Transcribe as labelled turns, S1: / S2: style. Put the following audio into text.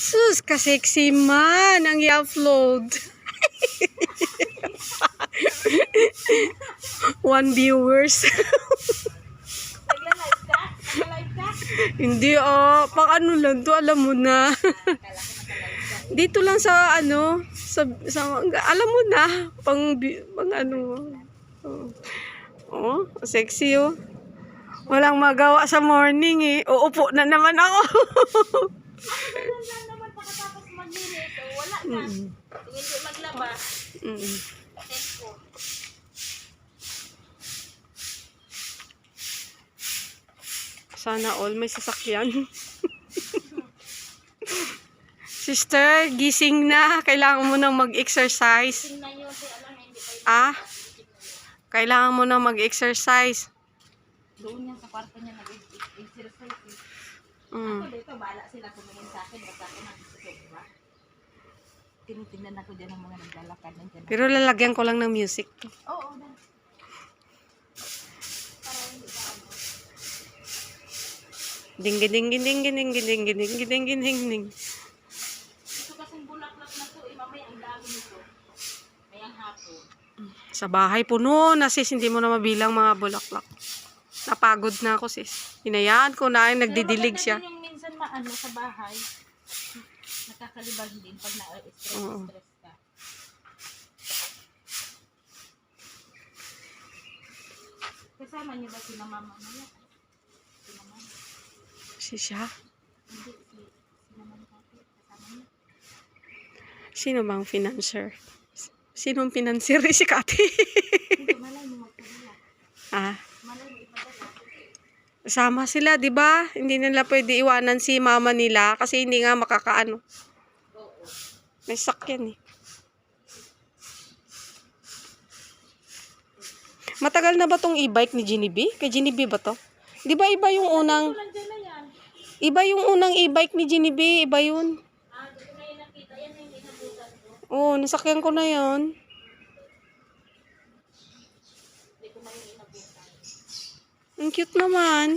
S1: Sus, ka-sexy man ang i-upload. 1 viewers.
S2: Nagla-live ka? Nagla-live ka?
S1: Hindi pang ano lang to, alam mo na. Dito lang sa ano, sa alam mo na, pang ano. Oh, sexy oh. Walang magawa sa morning eh. Uupo na naman ako.
S2: Ano lang naman pagkatapos maglinis, so wala na. Kung hindi maglaba, tempo.
S1: Sana all may sasakyan. Sister, gising na. Kailangan mo nang mag-exercise.
S2: Tingnan nyo, alam na hindi kayo.
S1: Ah? Kailangan mo nang mag-exercise.
S2: Doon yan sa kwarto niya nag-exercise.
S1: Mm.
S2: Ako dito, bahala sila tumingin sa akin. Basta ako nag-exercise. Tinitingnan ako dyan ng mga naglalakad.
S1: Pero lalagyan ko lang ng music.
S2: Oo, na.
S1: Ding ding ding ding ding ding ding ding ding ding ding.
S2: Ito kasing bulaklak na to, mamaya ang dami nito. Mayang hapon.
S1: Sa bahay puno na sis, hindi mo na mabilang mga bulaklak. Napagod na ako sis. Hinayaan ko na ay nagdidilig siya.
S2: Pero maganda din yung minsan maano sa bahay. Nakakalibang din pag na-stress ka. Kasama niyo ba si mama mamaya? Si mama?
S1: Si siya?
S2: Hindi, si mama natin. Kasama niyo?
S1: Sino bang financer? Sinong financer? Si Kati.
S2: Hindi, malay mo magpadala.
S1: Ah,
S2: Malay mo ipadala.
S1: sama sila, 'di ba? Hindi nila pwede iwanan si mama nila kasi hindi nga makakaano.
S2: Oo.
S1: May sakyan eh. Matagal na ba tong e-bike ni Ginny B? Kay Ginny B ba to? 'Di ba iba yung unang
S2: Walang dyan na yan.
S1: iba yung unang e-bike ni Ginny B, iba yun.
S2: Hindi ko na yun nakita. Yan na yung inabutan ko.
S1: Oo, nasakyan ko na 'yon.
S2: Hindi ko na yun inabutan.
S1: Ang cute naman.